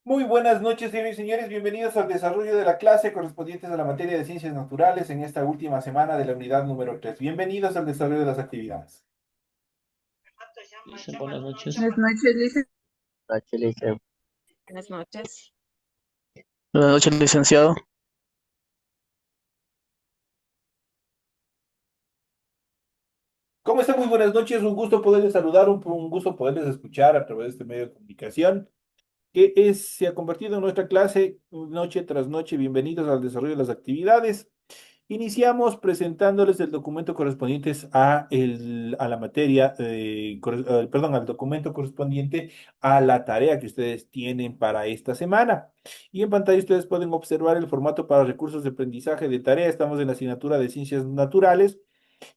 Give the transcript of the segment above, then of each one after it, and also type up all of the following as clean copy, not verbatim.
Muy buenas noches, señores y señores. Bienvenidos al desarrollo de la clase correspondientes a la materia de ciencias naturales en esta última semana de la unidad número 3. Bienvenidos al desarrollo de las actividades. Listo, buenas noches. Buenas noches, Lisa. Noches, licenciado. Buenas noches. Buenas noches, licenciado. ¿Cómo están? Muy buenas noches. Un gusto poderles saludar, un gusto poderles escuchar a través de este medio de comunicación se ha convertido en nuestra clase noche tras noche. Bienvenidos al desarrollo de las actividades. Iniciamos presentándoles el documento correspondientes a la materia, perdón, al documento correspondiente a la tarea que ustedes tienen para esta semana. Y en pantalla ustedes pueden observar el formato para recursos de aprendizaje de tarea. Estamos en la asignatura de Ciencias Naturales.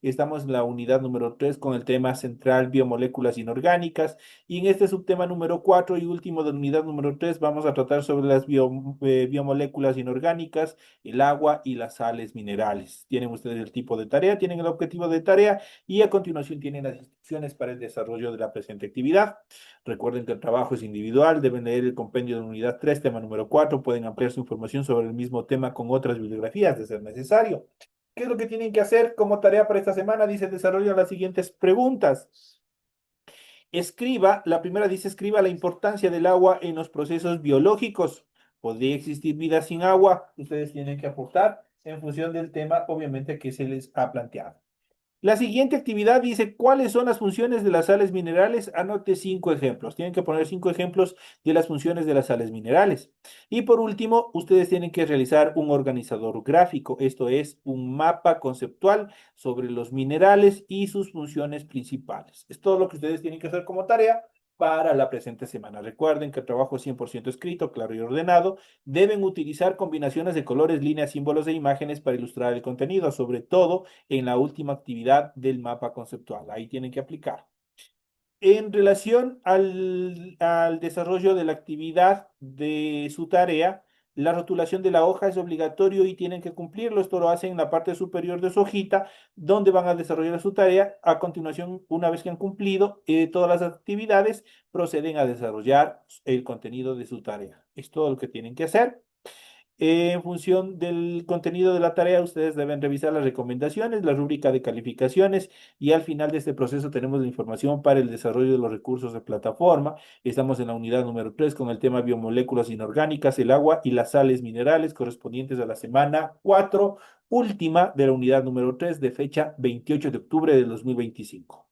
Estamos en la unidad número 3 con el tema central biomoléculas inorgánicas y en este subtema número 4 y último de la unidad número 3 vamos a tratar sobre las biomoléculas inorgánicas, el agua y las sales minerales. Tienen ustedes el tipo de tarea, tienen el objetivo de tarea y a continuación tienen las instrucciones para el desarrollo de la presente actividad. Recuerden que el trabajo es individual, deben leer el compendio de la unidad 3 tema número 4, pueden ampliar su información sobre el mismo tema con otras bibliografías de ser necesario. ¿Qué es lo que tienen que hacer como tarea para esta semana? Dice, desarrolla las siguientes preguntas. La primera dice, escriba la importancia del agua en los procesos biológicos. ¿Podría existir vida sin agua? Ustedes tienen que aportar en función del tema, obviamente, que se les ha planteado. La siguiente actividad dice, ¿cuáles son las funciones de las sales minerales? Anote 5 ejemplos. Tienen que poner 5 ejemplos de las funciones de las sales minerales. Y por último, ustedes tienen que realizar un organizador gráfico. Esto es un mapa conceptual sobre los minerales y sus funciones principales. Es todo lo que ustedes tienen que hacer como tarea para la presente semana. Recuerden que el trabajo es 100% escrito, claro y ordenado. Deben utilizar combinaciones de colores, líneas, símbolos e imágenes para ilustrar el contenido, sobre todo en la última actividad del mapa conceptual. Ahí tienen que aplicar. En relación al desarrollo de la actividad de su tarea, la rotulación de la hoja es obligatorio y tienen que cumplirlo. Esto lo hacen en la parte superior de su hojita, donde van a desarrollar su tarea. A continuación, una vez que han cumplido todas las actividades, proceden a desarrollar el contenido de su tarea. Es todo lo que tienen que hacer. En función del contenido de la tarea, ustedes deben revisar las recomendaciones, la rúbrica de calificaciones y al final de este proceso tenemos la información para el desarrollo de los recursos de plataforma. Estamos en la unidad número 3 con el tema biomoléculas inorgánicas, el agua y las sales minerales correspondientes a la semana 4 última de la unidad número 3 de fecha 28 de octubre de 2025.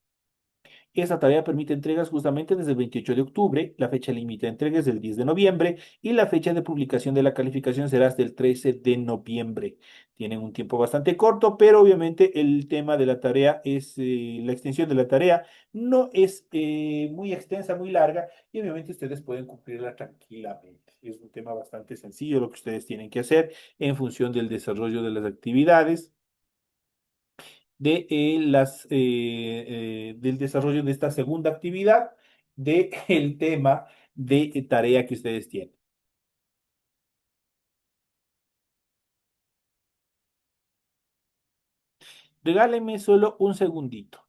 Esa tarea permite entregas justamente desde el 28 de octubre, la fecha límite de entrega es del 10 de noviembre y la fecha de publicación de la calificación será hasta el 13 de noviembre. Tienen un tiempo bastante corto, pero obviamente el tema de la tarea la extensión de la tarea no es muy extensa, muy larga y obviamente ustedes pueden cumplirla tranquilamente. Es un tema bastante sencillo lo que ustedes tienen que hacer en función del desarrollo de las actividades del desarrollo de esta segunda actividad del tema de tarea que ustedes tienen. Regálenme solo un segundito.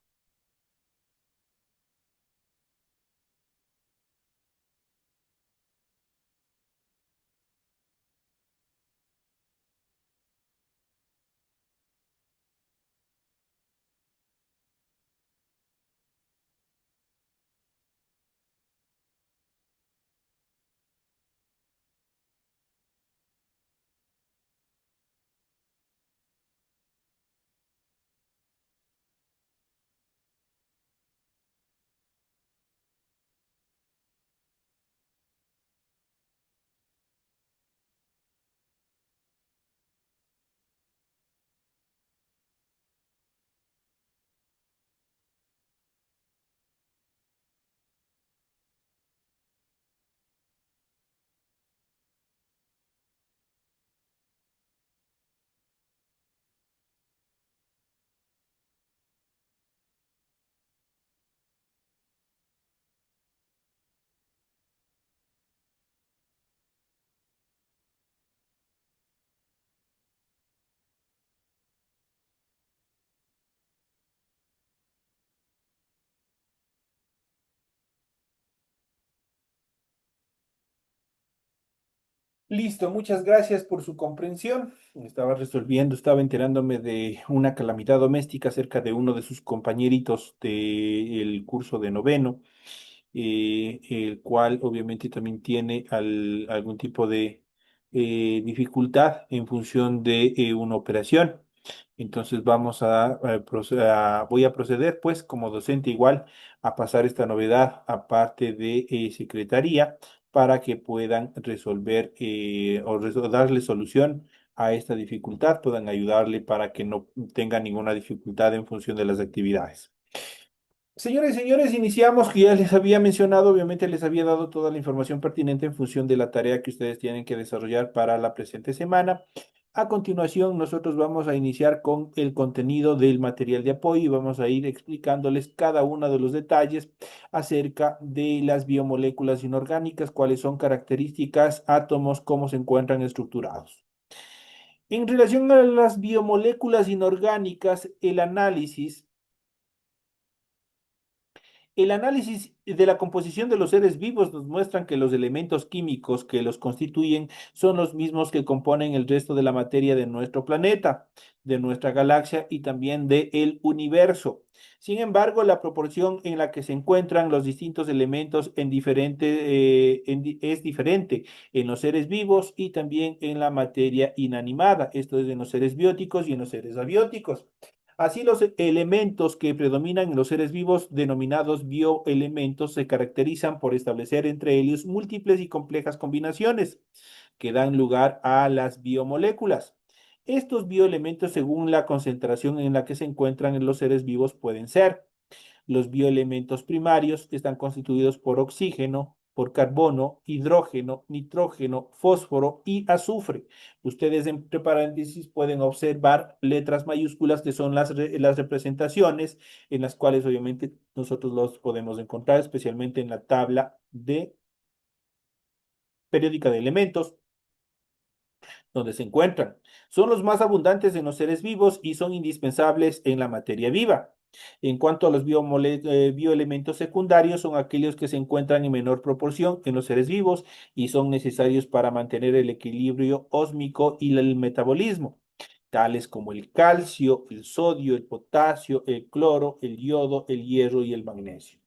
Listo, muchas gracias por su comprensión. Estaba enterándome de una calamidad doméstica cerca de uno de sus compañeritos del curso de noveno, el cual obviamente también tiene algún tipo de dificultad en función de una operación. Entonces voy a proceder pues como docente igual a pasar esta novedad a parte de secretaría para que puedan resolver o darle solución a esta dificultad, puedan ayudarle para que no tenga ninguna dificultad en función de las actividades. Señores y señores, iniciamos, que ya les había mencionado, obviamente les había dado toda la información pertinente en función de la tarea que ustedes tienen que desarrollar para la presente semana. A continuación, nosotros vamos a iniciar con el contenido del material de apoyo y vamos a ir explicándoles cada uno de los detalles acerca de las biomoléculas inorgánicas, cuáles son características, átomos, cómo se encuentran estructurados. En relación a las biomoléculas inorgánicas, el análisis de la composición de los seres vivos nos muestran que los elementos químicos que los constituyen son los mismos que componen el resto de la materia de nuestro planeta, de nuestra galaxia y también del universo. Sin embargo, la proporción en la que se encuentran los distintos elementos es diferente en los seres vivos y también en la materia inanimada. Esto es en los seres bióticos y en los seres abióticos. Así, los elementos que predominan en los seres vivos, denominados bioelementos, se caracterizan por establecer entre ellos múltiples y complejas combinaciones que dan lugar a las biomoléculas. Estos bioelementos, según la concentración en la que se encuentran en los seres vivos, pueden ser los bioelementos primarios, que están constituidos por oxígeno, por carbono, hidrógeno, nitrógeno, fósforo y azufre. Ustedes entre paréntesis pueden observar letras mayúsculas que son las representaciones en las cuales obviamente nosotros los podemos encontrar, especialmente en la tabla de periódica de elementos donde se encuentran. Son los más abundantes en los seres vivos y son indispensables en la materia viva. En cuanto a los bioelementos secundarios, son aquellos que se encuentran en menor proporción en los seres vivos y son necesarios para mantener el equilibrio ósmico y el metabolismo, tales como el calcio, el sodio, el potasio, el cloro, el yodo, el hierro y el magnesio.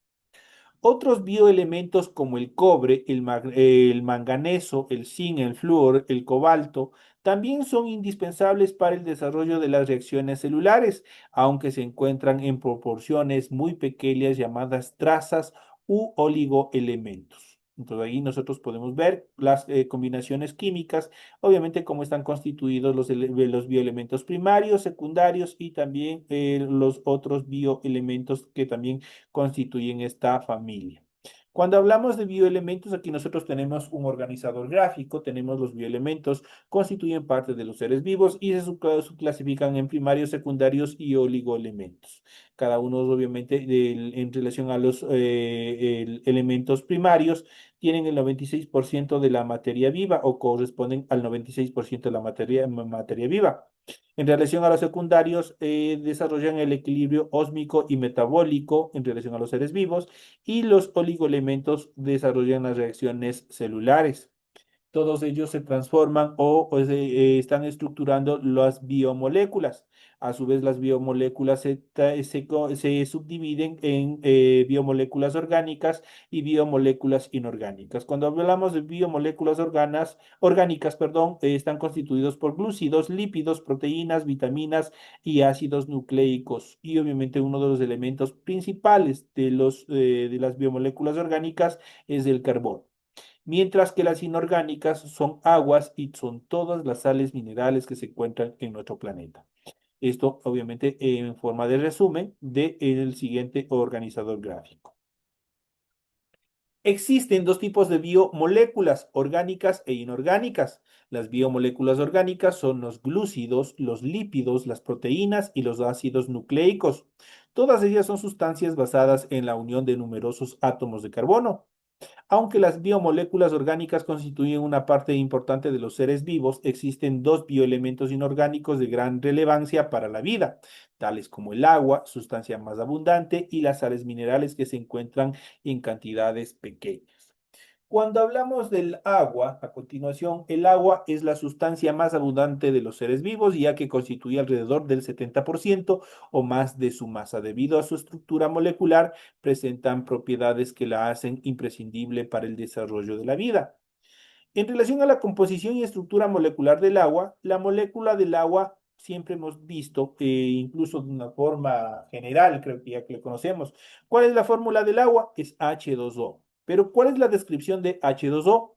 Otros bioelementos como el cobre, el manganeso, el zinc, el flúor, el cobalto, también son indispensables para el desarrollo de las reacciones celulares, aunque se encuentran en proporciones muy pequeñas llamadas trazas u oligoelementos. Entonces ahí nosotros podemos ver las combinaciones químicas, obviamente cómo están constituidos los bioelementos primarios, secundarios y también los otros bioelementos que también constituyen esta familia. Cuando hablamos de bioelementos, aquí nosotros tenemos un organizador gráfico, tenemos los bioelementos, constituyen parte de los seres vivos y se subclasifican en primarios, secundarios y oligoelementos. Cada uno, obviamente, en relación a los elementos primarios, tienen el 96% de la materia viva o corresponden al 96% de la materia viva. En relación a los secundarios, desarrollan el equilibrio ósmico y metabólico en relación a los seres vivos y los oligoelementos desarrollan las reacciones celulares. Todos ellos se transforman están estructurando las biomoléculas. A su vez, las biomoléculas se subdividen en biomoléculas orgánicas y biomoléculas inorgánicas. Cuando hablamos de biomoléculas orgánicas, perdón, están constituidos por glúcidos, lípidos, proteínas, vitaminas y ácidos nucleicos. Y obviamente uno de los elementos principales de las biomoléculas orgánicas es el carbono, mientras que las inorgánicas son aguas y son todas las sales minerales que se encuentran en nuestro planeta. Esto obviamente en forma de resumen del siguiente organizador gráfico. Existen dos tipos de biomoléculas, orgánicas e inorgánicas. Las biomoléculas orgánicas son los glúcidos, los lípidos, las proteínas y los ácidos nucleicos. Todas ellas son sustancias basadas en la unión de numerosos átomos de carbono. Aunque las biomoléculas orgánicas constituyen una parte importante de los seres vivos, existen dos bioelementos inorgánicos de gran relevancia para la vida, tales como el agua, sustancia más abundante, y las sales minerales que se encuentran en cantidades pequeñas. Cuando hablamos del agua, a continuación, el agua es la sustancia más abundante de los seres vivos, ya que constituye alrededor del 70% o más de su masa. Debido a su estructura molecular, presentan propiedades que la hacen imprescindible para el desarrollo de la vida. En relación a la composición y estructura molecular del agua, la molécula del agua siempre hemos visto, incluso de una forma general, creo que ya que lo conocemos. ¿Cuál es la fórmula del agua? Es H2O. Pero ¿cuál es la descripción de H2O?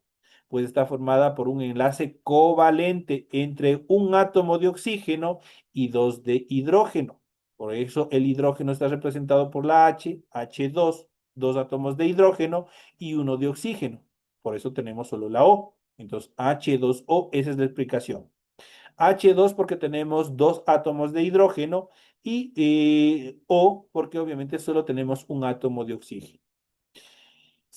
Pues está formada por un enlace covalente entre un átomo de oxígeno y dos de hidrógeno. Por eso el hidrógeno está representado por la H2, dos átomos de hidrógeno y uno de oxígeno. Por eso tenemos solo la O. Entonces, H2O, esa es la explicación. H2 porque tenemos dos átomos de hidrógeno y O porque obviamente solo tenemos un átomo de oxígeno.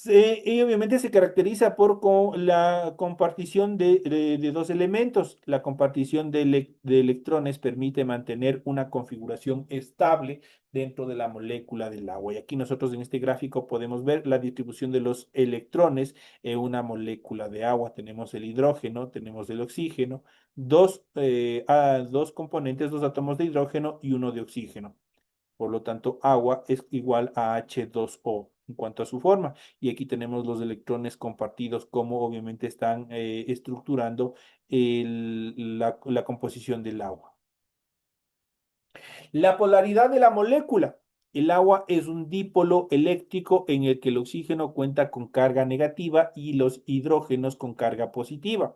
Y obviamente se caracteriza por la compartición de dos elementos. La compartición de electrones permite mantener una configuración estable dentro de la molécula del agua. Y aquí nosotros en este gráfico podemos ver la distribución de los electrones en una molécula de agua. Tenemos el hidrógeno, tenemos el oxígeno, dos componentes, dos átomos de hidrógeno y uno de oxígeno. Por lo tanto, agua es igual a H2O en cuanto a su forma. Y aquí tenemos los electrones compartidos, como obviamente están estructurando la composición del agua. La polaridad de la molécula. El agua es un dipolo eléctrico en el que el oxígeno cuenta con carga negativa y los hidrógenos con carga positiva.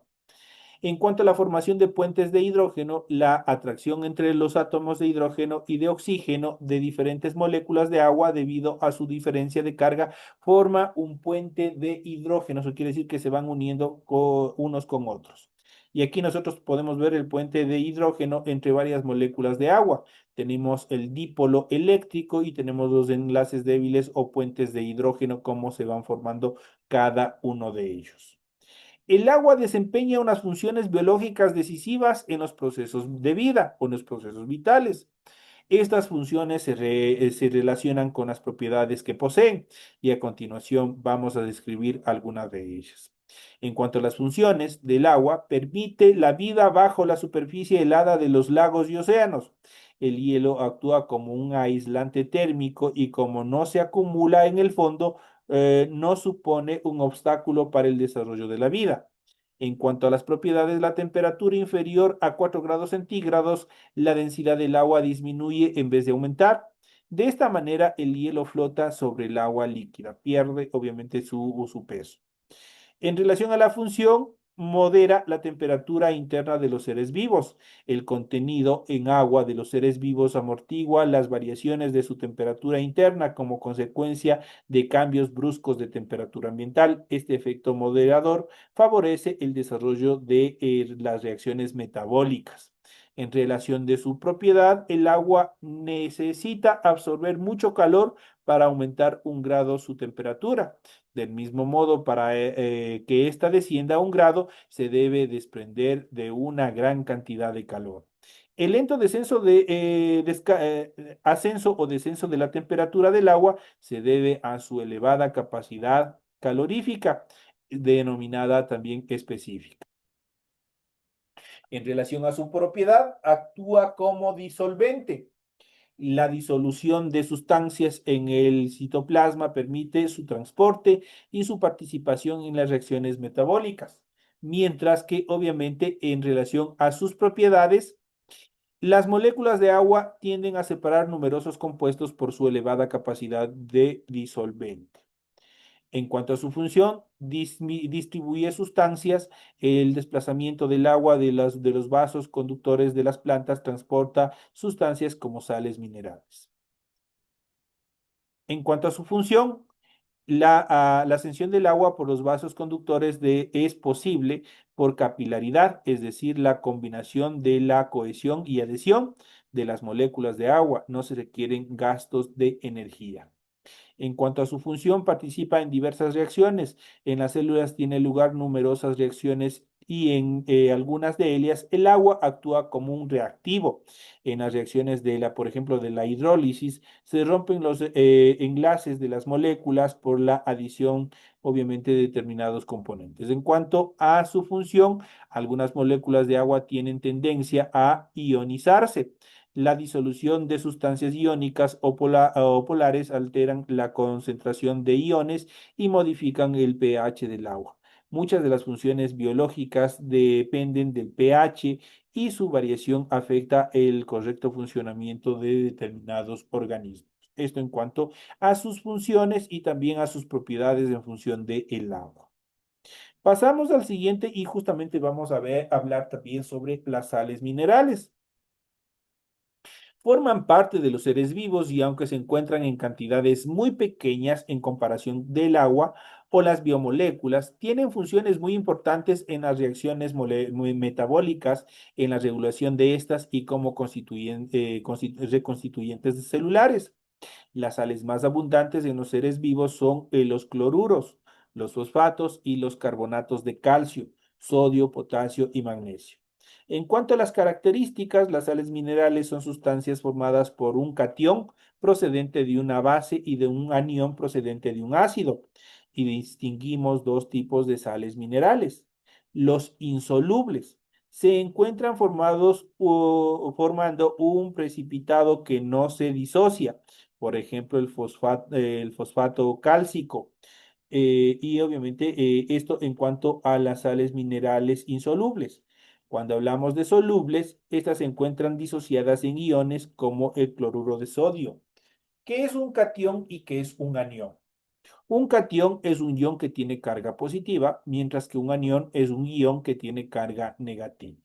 En cuanto a la formación de puentes de hidrógeno, la atracción entre los átomos de hidrógeno y de oxígeno de diferentes moléculas de agua debido a su diferencia de carga forma un puente de hidrógeno. Eso quiere decir que se van uniendo unos con otros. Y aquí nosotros podemos ver el puente de hidrógeno entre varias moléculas de agua. Tenemos el dipolo eléctrico y tenemos los enlaces débiles o puentes de hidrógeno, cómo se van formando cada uno de ellos. El agua desempeña unas funciones biológicas decisivas en los procesos de vida o en los procesos vitales. Estas funciones se relacionan con las propiedades que poseen y a continuación vamos a describir algunas de ellas. En cuanto a las funciones del agua, permite la vida bajo la superficie helada de los lagos y océanos. El hielo actúa como un aislante térmico y como no se acumula en el fondo, no supone un obstáculo para el desarrollo de la vida. En cuanto a las propiedades, la temperatura inferior a 4 grados centígrados, la densidad del agua disminuye en vez de aumentar. De esta manera, el hielo flota sobre el agua líquida, pierde obviamente su peso. En relación a la función, modera la temperatura interna de los seres vivos. El contenido en agua de los seres vivos amortigua las variaciones de su temperatura interna como consecuencia de cambios bruscos de temperatura ambiental. Este efecto moderador favorece el desarrollo de las reacciones metabólicas. En relación de su propiedad, el agua necesita absorber mucho calor para aumentar 1 grado su temperatura. Del mismo modo, para que ésta descienda a 1 grado, se debe desprender de una gran cantidad de calor. El lento ascenso o descenso de la temperatura del agua se debe a su elevada capacidad calorífica, denominada también específica. En relación a su propiedad, actúa como disolvente. La disolución de sustancias en el citoplasma permite su transporte y su participación en las reacciones metabólicas, mientras que obviamente en relación a sus propiedades, las moléculas de agua tienden a separar numerosos compuestos por su elevada capacidad de disolvente. En cuanto a su función, distribuye sustancias, el desplazamiento del agua de los vasos conductores de las plantas transporta sustancias como sales minerales. En cuanto a su función, la ascensión del agua por los vasos conductores es posible por capilaridad, es decir, la combinación de la cohesión y adhesión de las moléculas de agua. No se requieren gastos de energía. En cuanto a su función, participa en diversas reacciones. En las células tiene lugar numerosas reacciones y en algunas de ellas el agua actúa como un reactivo. En las reacciones por ejemplo, de la hidrólisis, se rompen los enlaces de las moléculas por la adición, obviamente, de determinados componentes. En cuanto a su función, algunas moléculas de agua tienen tendencia a ionizarse. La disolución de sustancias iónicas o polares alteran la concentración de iones y modifican el pH del agua. Muchas de las funciones biológicas dependen del pH y su variación afecta el correcto funcionamiento de determinados organismos. Esto en cuanto a sus funciones y también a sus propiedades en función del agua. Pasamos al siguiente y justamente vamos a hablar también sobre las sales minerales. Forman parte de los seres vivos y aunque se encuentran en cantidades muy pequeñas en comparación del agua o las biomoléculas, tienen funciones muy importantes en las reacciones metabólicas, en la regulación de estas y como reconstituyentes celulares. Las sales más abundantes en los seres vivos son los cloruros, los fosfatos y los carbonatos de calcio, sodio, potasio y magnesio. En cuanto a las características, las sales minerales son sustancias formadas por un catión procedente de una base y de un anión procedente de un ácido. Y distinguimos dos tipos de sales minerales. Los insolubles se encuentran formando un precipitado que no se disocia, por ejemplo, el fosfato cálcico. Y obviamente esto en cuanto a las sales minerales insolubles. Cuando hablamos de solubles, estas se encuentran disociadas en iones como el cloruro de sodio. ¿Qué es un catión y qué es un anión? Un catión es un ion que tiene carga positiva, mientras que un anión es un ion que tiene carga negativa.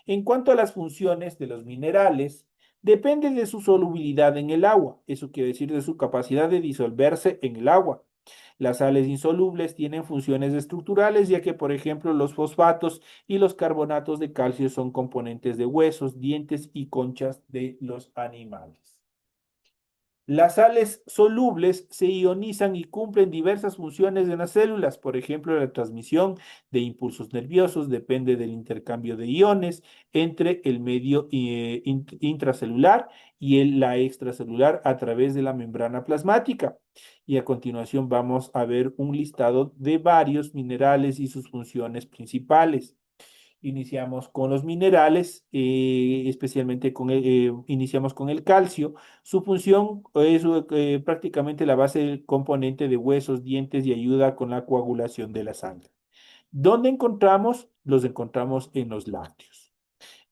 En cuanto a las funciones de los minerales, depende de su solubilidad en el agua, eso quiere decir de su capacidad de disolverse en el agua. Las sales insolubles tienen funciones estructurales, ya que, por ejemplo, los fosfatos y los carbonatos de calcio son componentes de huesos, dientes y conchas de los animales. Las sales solubles se ionizan y cumplen diversas funciones en las células. Por ejemplo, la transmisión de impulsos nerviosos depende del intercambio de iones entre el medio intracelular y la extracelular a través de la membrana plasmática. Y a continuación vamos a ver un listado de varios minerales y sus funciones principales. Iniciamos con los minerales, especialmente iniciamos con el calcio. Su función es prácticamente la base del componente de huesos, dientes y ayuda con la coagulación de la sangre. ¿Dónde encontramos? Los encontramos en los lácteos.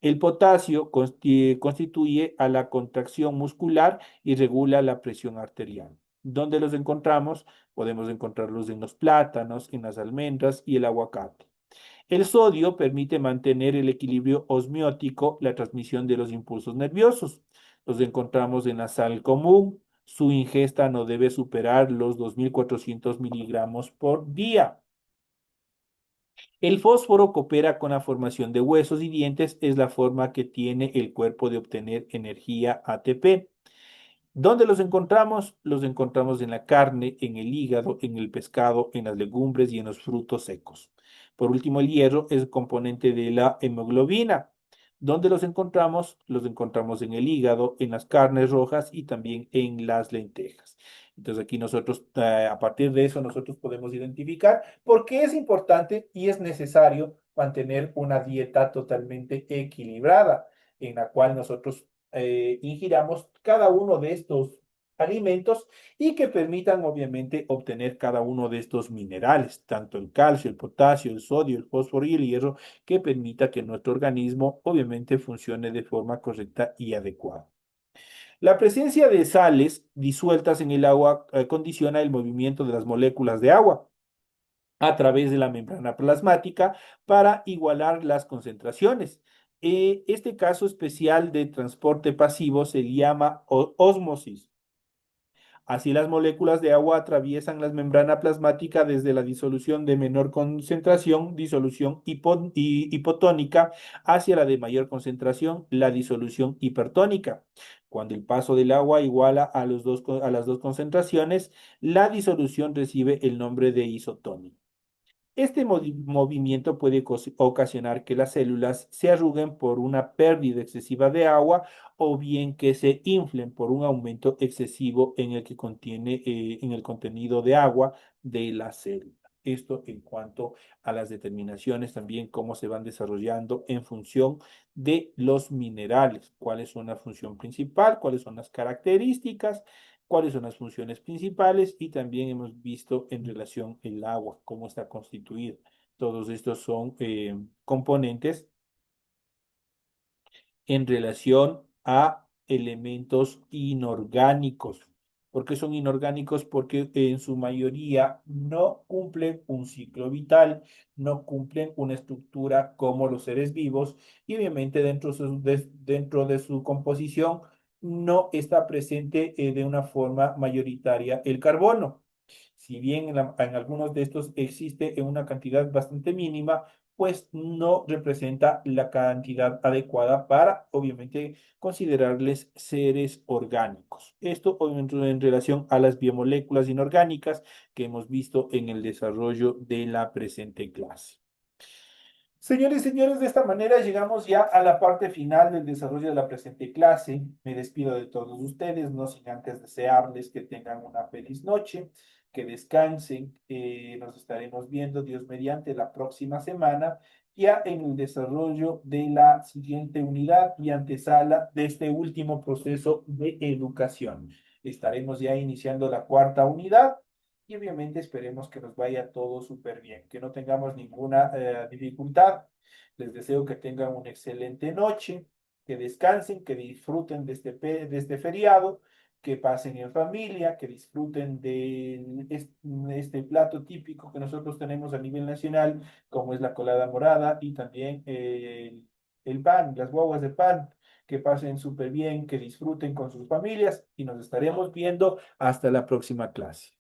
El potasio constituye a la contracción muscular y regula la presión arterial. ¿Dónde los encontramos? Podemos encontrarlos en los plátanos, en las almendras y el aguacate. El sodio permite mantener el equilibrio osmiótico, la transmisión de los impulsos nerviosos. Los encontramos en la sal común. Su ingesta no debe superar los 2.400 miligramos por día. El fósforo coopera con la formación de huesos y dientes. Es la forma que tiene el cuerpo de obtener energía ATP. ¿Dónde los encontramos? Los encontramos en la carne, en el hígado, en el pescado, en las legumbres y en los frutos secos. Por último, el hierro es componente de la hemoglobina. ¿Dónde los encontramos? Los encontramos en el hígado, en las carnes rojas y también en las lentejas. Entonces aquí nosotros, a partir de eso, nosotros podemos identificar por qué es importante y es necesario mantener una dieta totalmente equilibrada, en la cual nosotros ingiramos cada uno de estos alimentos y que permitan obviamente obtener cada uno de estos minerales, tanto el calcio, el potasio, el sodio, el fósforo y el hierro, que permita que nuestro organismo obviamente funcione de forma correcta y adecuada. La presencia de sales disueltas en el agua condiciona el movimiento de las moléculas de agua a través de la membrana plasmática para igualar las concentraciones. Este caso especial de transporte pasivo se llama ósmosis. Así las moléculas de agua atraviesan la membrana plasmática desde la disolución de menor concentración, disolución hipotónica, hacia la de mayor concentración, la disolución hipertónica. Cuando el paso del agua iguala a las dos concentraciones, la disolución recibe el nombre de isotónica. Este movimiento puede ocasionar que las células se arruguen por una pérdida excesiva de agua o bien que se inflen por un aumento excesivo en el que contiene, en el contenido de agua de la célula. Esto en cuanto a las determinaciones, también cómo se van desarrollando en función de los minerales, cuál es una función principal, cuáles son las características, cuáles son las funciones principales y también hemos visto en relación el agua, cómo está constituida. Todos estos son componentes en relación a elementos inorgánicos. ¿Por qué son inorgánicos? Porque en su mayoría no cumplen un ciclo vital, no cumplen una estructura como los seres vivos y obviamente dentro de su composición no está presente de una forma mayoritaria el carbono. Si bien en algunos de estos existe en una cantidad bastante mínima, pues no representa la cantidad adecuada para, obviamente, considerarles seres orgánicos. Esto, obviamente, en relación a las biomoléculas inorgánicas que hemos visto en el desarrollo de la presente clase. Señores y señores, de esta manera llegamos ya a la parte final del desarrollo de la presente clase. Me despido de todos ustedes, no sin antes desearles que tengan una feliz noche, que descansen. Nos estaremos viendo, Dios mediante, la próxima semana, ya en el desarrollo de la siguiente unidad y antesala de este último proceso de educación. Estaremos ya iniciando la cuarta unidad y obviamente esperemos que nos vaya todo súper bien, que no tengamos ninguna dificultad. Les deseo que tengan una excelente noche, que descansen, que disfruten de este feriado, que pasen en familia, que disfruten de este plato típico que nosotros tenemos a nivel nacional, como es la colada morada y también el pan, las guaguas de pan. Que pasen súper bien, que disfruten con sus familias y nos estaremos viendo hasta la próxima clase.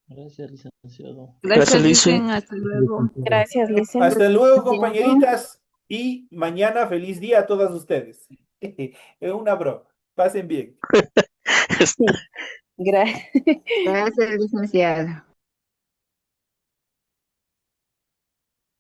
Gracias, licenciado. Gracias, Luis. Licen. Hasta luego. Gracias, Licen. Hasta luego, Tiempo. compañeritas. Y mañana feliz día a todas ustedes. Es una broma. Pasen bien. Sí, gracias. Gracias, licenciado.